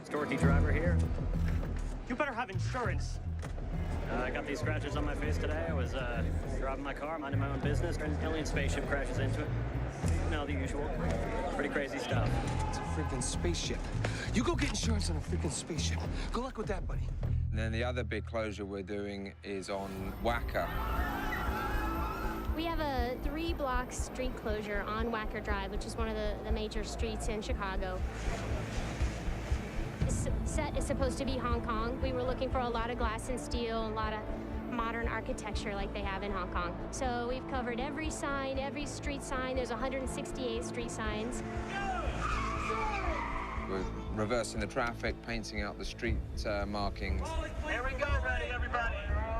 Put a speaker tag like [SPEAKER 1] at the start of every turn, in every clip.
[SPEAKER 1] Storky driver here.
[SPEAKER 2] You better have insurance.
[SPEAKER 1] I got these scratches on my face today. I was driving my car, minding my own business, and an alien spaceship crashes into it. You know, the usual. Pretty crazy stuff.
[SPEAKER 3] It's a freaking spaceship. You go get insurance on a freaking spaceship. Good luck with that, buddy.
[SPEAKER 4] And then the other big closure we're doing is on Wacker.
[SPEAKER 5] We have a 3-block street closure on Wacker Drive, which is one of the major streets in Chicago. This set is supposed to be Hong Kong. We were looking for a lot of glass and steel, a lot of modern architecture like they have in Hong Kong. So we've covered every sign, every street sign. There's 168 street signs.
[SPEAKER 4] We're reversing the traffic, painting out the street markings.
[SPEAKER 2] Here we go, ready, everybody.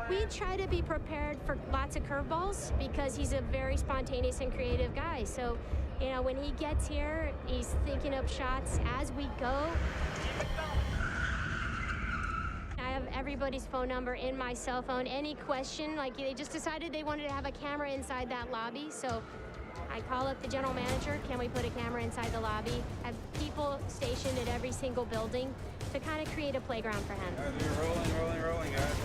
[SPEAKER 5] We try to be prepared for lots of curveballs because he's a very spontaneous and creative guy. So, you know, when he gets here, he's thinking up shots as we go. I have everybody's phone number in my cell phone. Any question, like they just decided they wanted to have a camera inside that lobby, so I call up the general manager, can we put a camera inside the lobby? Have people stationed at every single building to kind of create a playground for him.
[SPEAKER 6] All right, we're rolling, guys.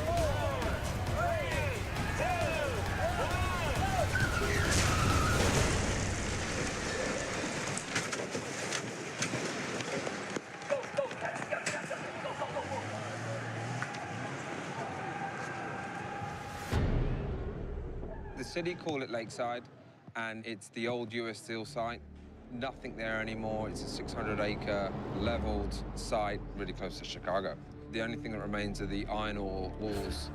[SPEAKER 4] The city call it Lakeside, and it's the old US Steel site. Nothing there anymore. It's a 600-acre leveled site really close to Chicago. The only thing that remains are the iron ore walls,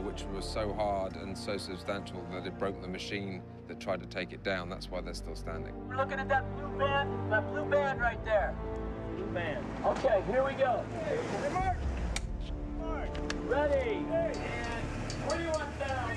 [SPEAKER 4] which were so hard and so substantial that it broke the machine that tried to take it down. That's why they're still standing.
[SPEAKER 2] We're looking at that blue band right there. Blue band. Okay, here we go. Hey, Mark. Ready. And 3-1 down.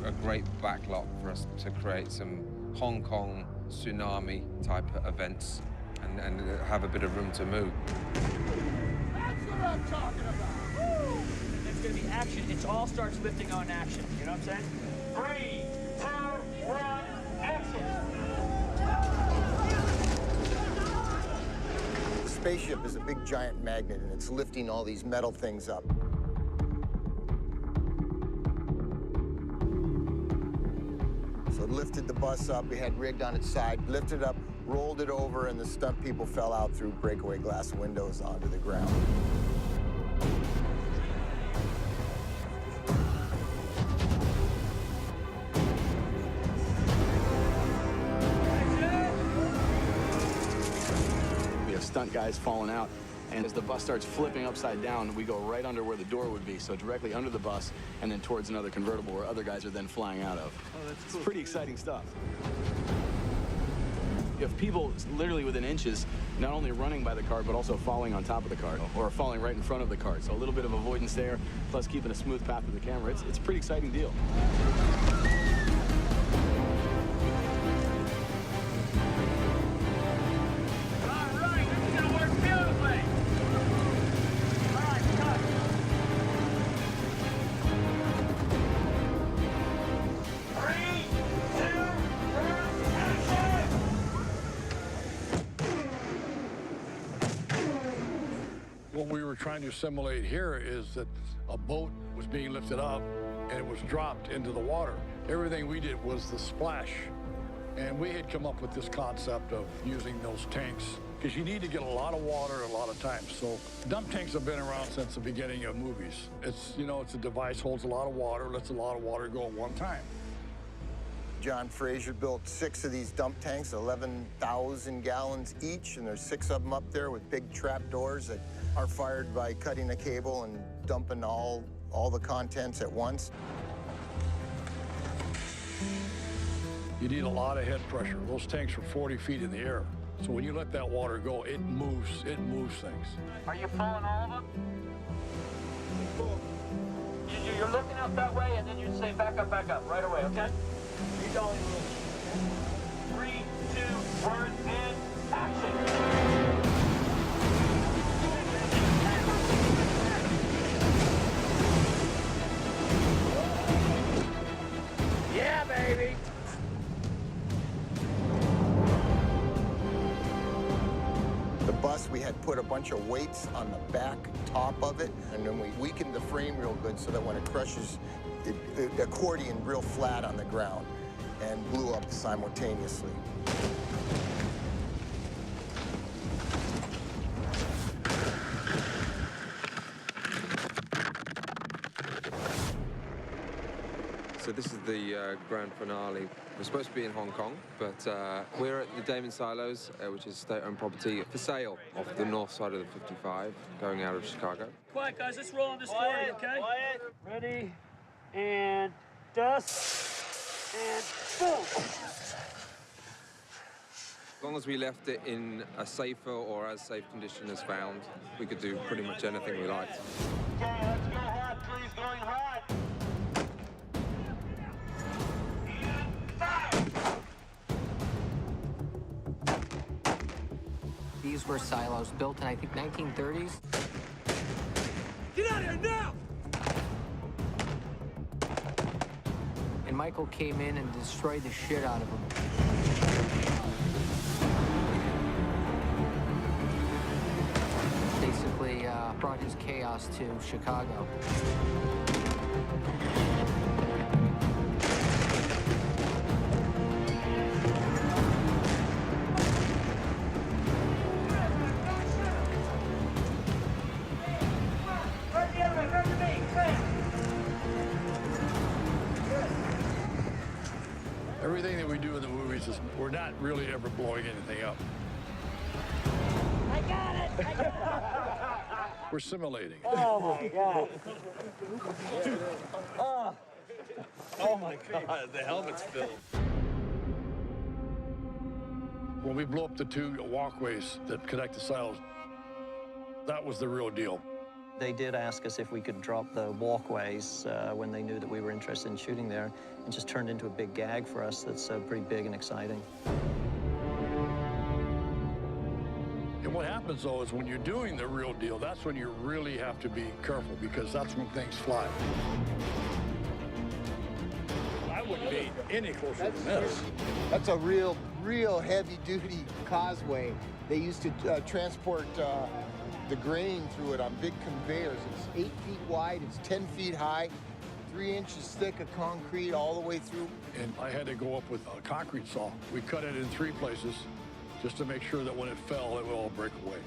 [SPEAKER 4] A great backlot for us to create some Hong Kong tsunami type events and have a bit of room to move.
[SPEAKER 2] That's what I'm talking about. Woo! It's going to be action. It all starts lifting on action. You know what I'm saying? 3, 2, 1, action.
[SPEAKER 7] The spaceship is a big giant magnet, and it's lifting all these metal things up. So it lifted the bus up, we had rigged on its side, lifted up, rolled it over, and the stunt people fell out through breakaway glass windows onto the ground.
[SPEAKER 8] We have stunt guys falling out, and as the bus starts flipping upside down, we go right under where the door would be, so directly under the bus, and then towards another convertible where other guys are then flying out of. Oh, that's cool. It's pretty exciting stuff. You have people literally within inches, not only running by the car, but also falling on top of the car, or falling right in front of the car. So a little bit of avoidance there, plus keeping a smooth path with the camera. It's a pretty exciting deal.
[SPEAKER 9] What we were trying to simulate here is that a boat was being lifted up and it was dropped into the water. Everything we did was the splash. And we had come up with this concept of using those tanks because you need to get a lot of water a lot of times. So dump tanks have been around since the beginning of movies. It's, you know, it's a device, holds a lot of water, lets a lot of water go at one time.
[SPEAKER 7] John Fraser built 6 of these dump tanks, 11,000 gallons each, and there's 6 of them up there with big trap doors that are fired by cutting a cable and dumping all the contents at once.
[SPEAKER 9] You need a lot of head pressure. Those tanks are 40 feet in the air. So when you let that water go, it moves things.
[SPEAKER 2] Are you pulling all of them? You're looking out that way, and then you say back up, right away, okay? You don't move. 3, 2, 1, and action.
[SPEAKER 7] put a bunch of weights on the back top of it, and then we weakened the frame real good so that when it crushes, it accordion real flat on the ground and blew up simultaneously.
[SPEAKER 4] So this is the grand finale. We're supposed to be in Hong Kong, but we're at the Damon Silos, which is state-owned property for sale off the north side of the 55, going out of Chicago.
[SPEAKER 2] Quiet, guys. Let's roll on this 40, okay? Quiet. Ready, and dust, and boom.
[SPEAKER 4] As long as we left it in a safer or as safe condition as found, we could do pretty much anything we liked.
[SPEAKER 6] Okay, let's go hot, please, going hot.
[SPEAKER 10] These were silos built in, I think, 1930s.
[SPEAKER 3] Get out of here now!
[SPEAKER 10] And Michael came in and destroyed the shit out of them. Basically, brought his chaos to Chicago.
[SPEAKER 9] Everything that we do in the movies is, we're not really ever blowing anything up.
[SPEAKER 2] I got it! I got it!
[SPEAKER 9] We're simulating.
[SPEAKER 2] Oh, my God. Oh, my God.
[SPEAKER 6] The helmet's filled.
[SPEAKER 9] When we blew up the two walkways that connect the silos, that was the real deal.
[SPEAKER 11] They did ask us if we could drop the walkways when they knew that we were interested in shooting there. It just turned into a big gag for us that's pretty big and exciting.
[SPEAKER 9] And what happens, though, is when you're doing the real deal, that's when you really have to be careful, because that's when things fly. I wouldn't be any closer than this.
[SPEAKER 7] That's a real heavy-duty causeway. They used to transport the grain through it on big conveyors. It's 8 feet wide, it's 10 feet high, 3 inches thick of concrete all the way through.
[SPEAKER 9] And I had to go up with a concrete saw. We cut it in 3 places just to make sure that when it fell, it would all break away.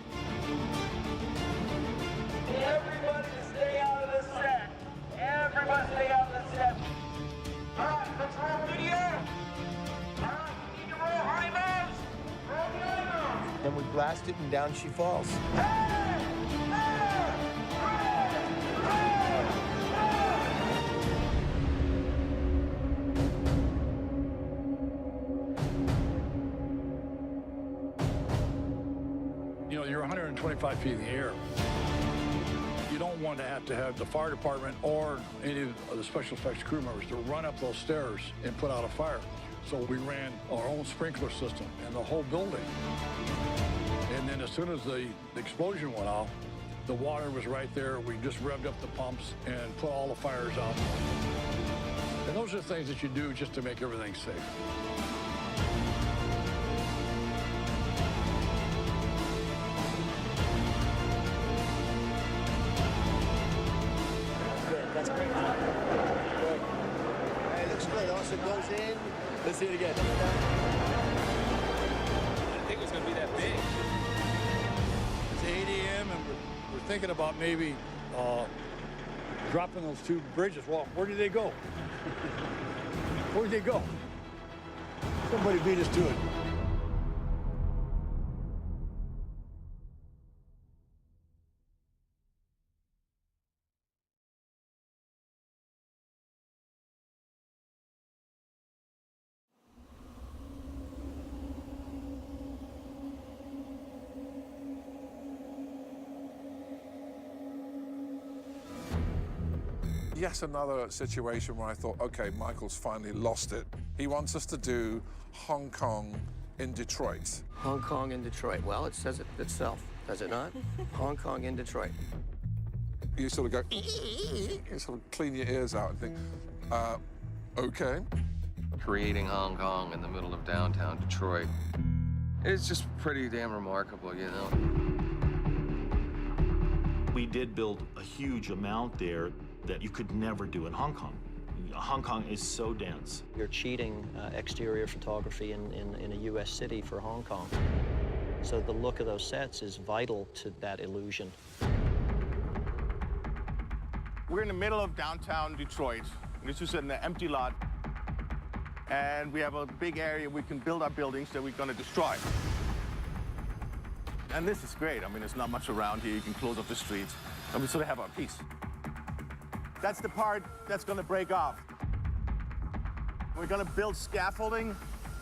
[SPEAKER 6] Everybody stay out of the set. Everybody stay out of the set. All right, let's roll through the air. All right, you need to roll high moves. Roll the high moves.
[SPEAKER 7] Then we blast it and down she falls.
[SPEAKER 9] You know, you're 125 feet in the air. You don't want to have the fire department or any of the special effects crew members to run up those stairs and put out a fire. So we ran our own sprinkler system in the whole building. And then as soon as the explosion went off, the water was right there. We just revved up the pumps and put all the fires out. And those are things that you do just to make everything safe.
[SPEAKER 2] That's great.
[SPEAKER 7] Hey, looks good. Also goes in.
[SPEAKER 8] Let's see it again.
[SPEAKER 6] I didn't think it was going to be that big.
[SPEAKER 9] It's 8 a.m. and we're thinking about maybe dropping those 2 bridges. Well, where did they go? Where did they go? Somebody beat us to it.
[SPEAKER 12] Yet another situation where I thought, okay, Michael's finally lost it. He wants us to do Hong Kong in Detroit.
[SPEAKER 10] Hong Kong and Detroit. Well, it says it itself, does it not? Hong Kong and Detroit.
[SPEAKER 12] You sort of go, you sort of clean your ears out and think, okay.
[SPEAKER 13] Creating Hong Kong in the middle of downtown Detroit, it's just pretty damn remarkable, you know?
[SPEAKER 14] We did build a huge amount there that you could never do in Hong Kong. Hong Kong is so dense.
[SPEAKER 11] You're cheating exterior photography in a U.S. city for Hong Kong. So the look of those sets is vital to that illusion.
[SPEAKER 15] We're in the middle of downtown Detroit. This is an empty lot. And we have a big area we can build our buildings that we're going to destroy. And this is great. I mean, there's not much around here. You can close off the streets. And we sort of have our peace. That's the part that's going to break off. We're going to build scaffolding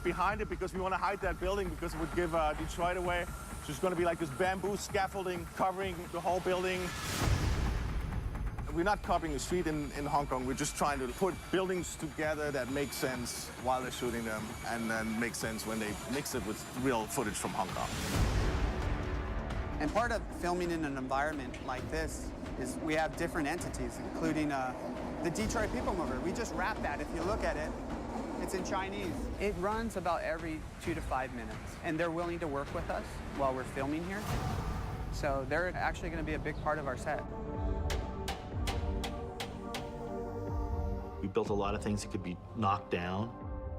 [SPEAKER 15] behind it because we want to hide that building because it would give Detroit away. So it's going to be like this bamboo scaffolding covering the whole building. We're not copying the street in Hong Kong. We're just trying to put buildings together that make sense while they're shooting them and then make sense when they mix it with real footage from Hong Kong.
[SPEAKER 16] And part of filming in an environment like this is we have different entities, including the Detroit People Mover. We just wrapped that. If you look at it, it's in Chinese. It runs about every 2 to 5 minutes, and they're willing to work with us while we're filming here. So they're actually going to be a big part of our set.
[SPEAKER 14] We built a lot of things that could be knocked down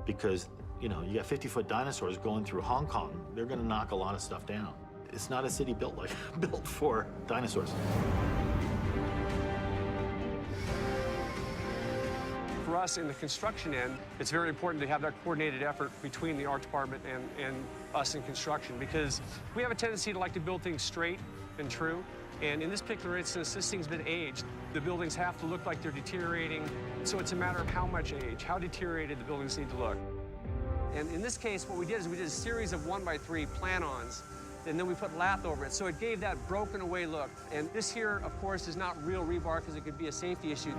[SPEAKER 14] because, you know, you got 50-foot dinosaurs going through Hong Kong. They're going to knock a lot of stuff down. It's not a city built for dinosaurs.
[SPEAKER 3] For us in the construction end, it's very important to have that coordinated effort between the art department and us in construction because we have a tendency to like to build things straight and true. And in this particular instance, this thing's been aged. The buildings have to look like they're deteriorating. So it's a matter of how much age, how deteriorated the buildings need to look. And in this case, what we did is we did a series of 1x3 plan-ons, and then we put lath over it. So it gave that broken away look. And this here, of course, is not real rebar because it could be a safety issue.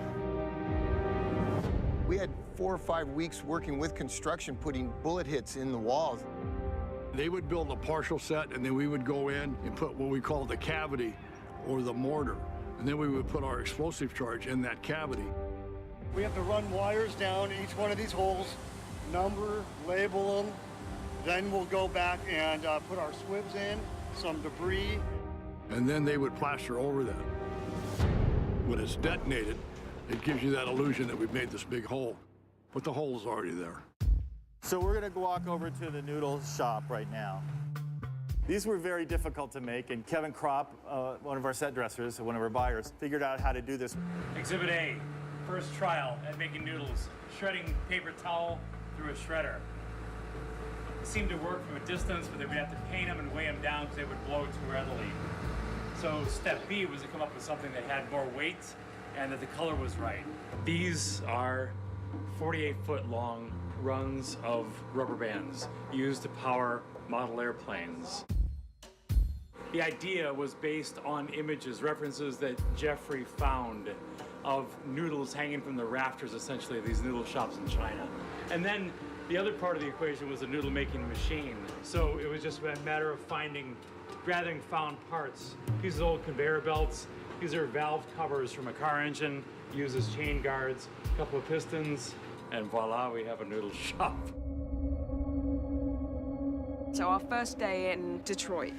[SPEAKER 7] We had 4 or 5 weeks working with construction, putting bullet hits in the walls.
[SPEAKER 9] They would build a partial set, and then we would go in and put what we call the cavity or the mortar. And then we would put our explosive charge in that cavity.
[SPEAKER 17] We have to run wires down each one of these holes, number, label them. Then we'll go back and put our swibs in, some debris.
[SPEAKER 9] And then they would plaster over that. When it's detonated, it gives you that illusion that we've made this big hole, but the hole's already there.
[SPEAKER 18] So we're gonna walk over to the noodle shop right now. These were very difficult to make, and Kevin Kropp, one of our set dressers, one of our buyers, figured out how to do this.
[SPEAKER 2] Exhibit A, first trial at making noodles, shredding paper towel through a shredder. It seemed to work from a distance, but then we'd have to paint them and weigh them down because they would blow too readily. So step B was to come up with something that had more weight and that the color was right. These are 48-foot long runs of rubber bands used to power model airplanes. The idea was based on images, references that Jeffrey found of noodles hanging from the rafters, essentially, of these noodle shops in China. And then the other part of the equation was a noodle making machine. So it was just a matter of gathering found parts. These are old conveyor belts. These are valve covers from a car engine, uses chain guards, a couple of pistons, and voila, we have a noodle shop.
[SPEAKER 19] So our first day in Detroit.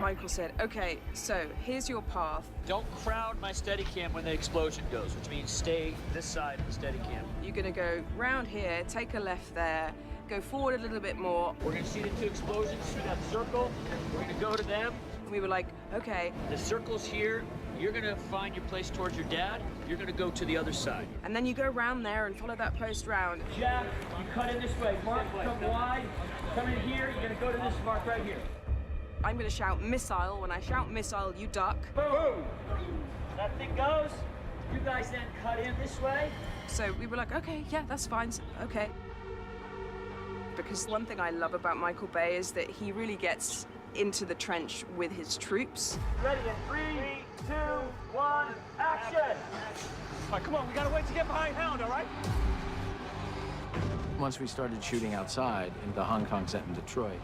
[SPEAKER 19] Michael said, okay, so here's your path.
[SPEAKER 2] Don't crowd my Steadicam when the explosion goes, which means stay this side of the Steadicam.
[SPEAKER 19] You're gonna go round here, take a left there, go forward a little bit more.
[SPEAKER 2] We're gonna see the 2 explosions through that circle. We're gonna go to them.
[SPEAKER 19] We were like, okay.
[SPEAKER 2] The circle's here. You're gonna find your place towards your dad. You're gonna go to the other side.
[SPEAKER 19] And then you go round there and follow that post round.
[SPEAKER 2] Jack, you cut in this way. Mark, come wide. Come in here. You're gonna go to this mark right here.
[SPEAKER 19] I'm gonna shout missile. When I shout missile, you duck.
[SPEAKER 2] Boom! That thing goes. You guys then cut in this way.
[SPEAKER 19] So we were like, okay, yeah, that's fine. Okay. Because one thing I love about Michael Bay is that he really gets into the trench with his troops.
[SPEAKER 2] Ready in 3, 2, 1, action! All right, come on, we gotta wait to get behind Hound, all right?
[SPEAKER 11] Once we started shooting outside in the Hong Kong set in Detroit,